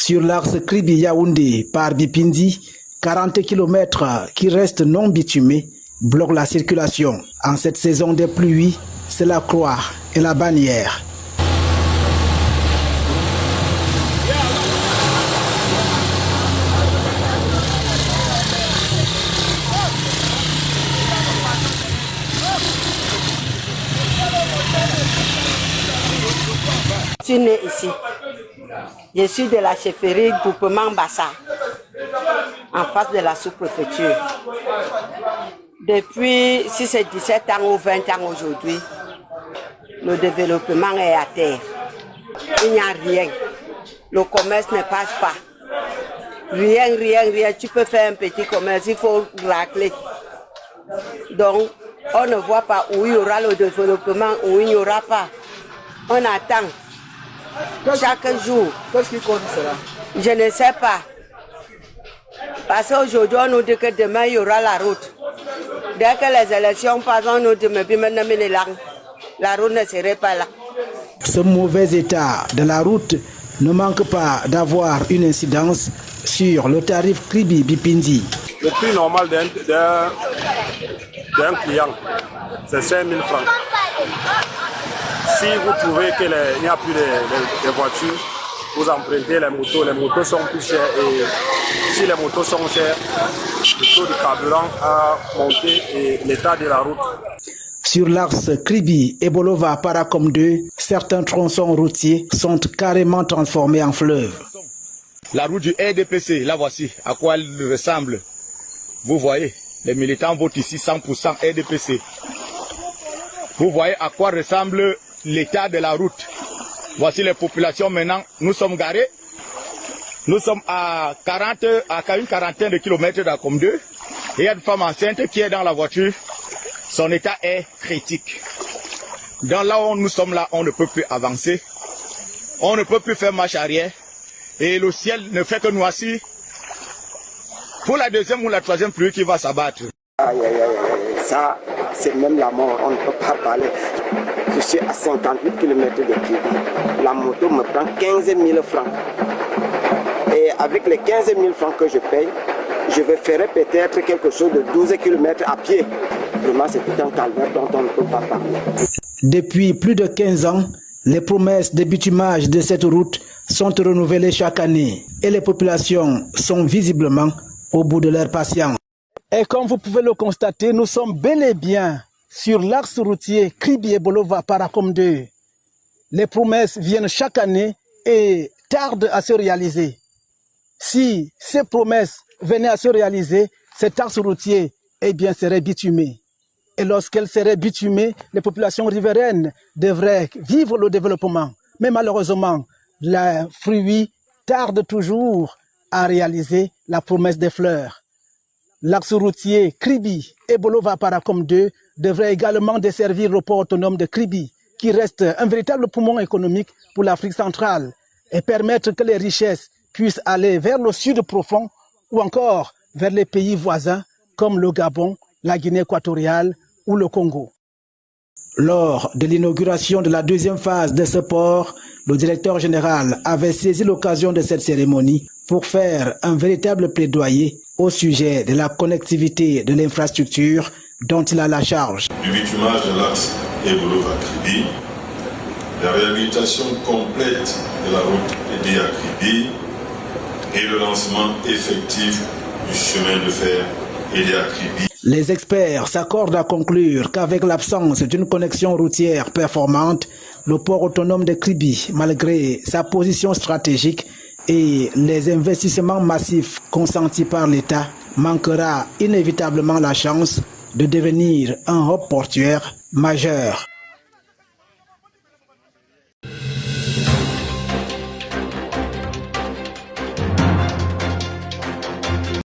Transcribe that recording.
Sur l'axe Kribi-Yaoundé par Bipindi, 40 km qui restent non bitumés bloquent la circulation. En cette saison des pluies, c'est la Croix et la Bannière. Je suis né ici. Je suis de la chefferie groupement Bassa, en face de la sous-préfecture. Depuis, si c'est 17 ans ou 20 ans aujourd'hui, le développement est à terre. Il n'y a rien. Le commerce ne passe pas. Rien. Tu peux faire un petit commerce, il faut racler. Donc, on ne voit pas où il y aura le développement, où il n'y aura pas. On attend. Chaque jour. Qu'est-ce qui compte cela? Je ne sais pas. Parce qu'aujourd'hui, on nous dit que demain, il y aura la route. Dès que les élections passent, on nous dit que la route ne serait pas là. Ce mauvais état de la route ne manque pas d'avoir une incidence sur le tarif Kribi-Bipindi. Le prix normal d'un client, c'est 5 000 francs. Si vous trouvez qu'il n'y a plus de voitures, vous empruntez les motos sont plus chères et si les motos sont chères, le taux de carburant a monté et l'état de la route. Sur l'axe Kribi et Bolova-Parakom 2, certains tronçons routiers sont carrément transformés en fleuves. La route du RDPC, la voici, à quoi elle ressemble. Vous voyez, les militants votent ici 100% RDPC. Vous voyez à quoi ressemble l'état de la route. Voici les populations maintenant. Nous sommes garés. Nous sommes à une quarantaine de kilomètres d'Akom 2. Et il y a une femme enceinte qui est dans la voiture. Son état est critique. Dans là où nous sommes là, on ne peut plus avancer. On ne peut plus faire marche arrière. Et le ciel ne fait que noircir. Pour la deuxième ou la troisième pluie qui va s'abattre. Ça, c'est même la mort. On ne peut pas parler. Je suis à 58 km de Kribi. La moto me prend 15 000 francs. Et avec les 15 000 francs que je paye, je vais faire peut-être quelque chose de 12 km à pied. Vraiment, c'est tout un calvaire dont on ne peut pas parler. Depuis plus de 15 ans, les promesses de bitumage de cette route sont renouvelées chaque année et les populations sont visiblement au bout de leur patience. Et comme vous pouvez le constater, nous sommes bel et bien sur l'axe routier Kribi et Bolova-Parakom 2. Les promesses viennent chaque année et tardent à se réaliser. Si ces promesses venaient à se réaliser, cet axe routier serait bitumé. Et lorsqu'elle serait bitumée, les populations riveraines devraient vivre le développement. Mais malheureusement, les fruits tardent toujours à réaliser la promesse des fleurs. L'axe routier Kribi et Bolova-Parakom 2 devrait également desservir le port autonome de Kribi, qui reste un véritable poumon économique pour l'Afrique centrale, et permettre que les richesses puissent aller vers le sud profond ou encore vers les pays voisins comme le Gabon, la Guinée équatoriale ou le Congo. Lors de l'inauguration de la deuxième phase de ce port, le directeur général avait saisi l'occasion de cette cérémonie pour faire un véritable plaidoyer au sujet de la connectivité de l'infrastructure dont il a la charge. Du bitumage de l'axe Bolova-Kribi, la réhabilitation complète de la route Edi à Kribi et le lancement effectif du chemin de fer Edi à Kribi. Les experts s'accordent à conclure qu'avec l'absence d'une connexion routière performante, le port autonome de Kribi, malgré sa position stratégique et les investissements massifs consentis par l'État, manquera inévitablement la chance de devenir un hub portuaire majeur.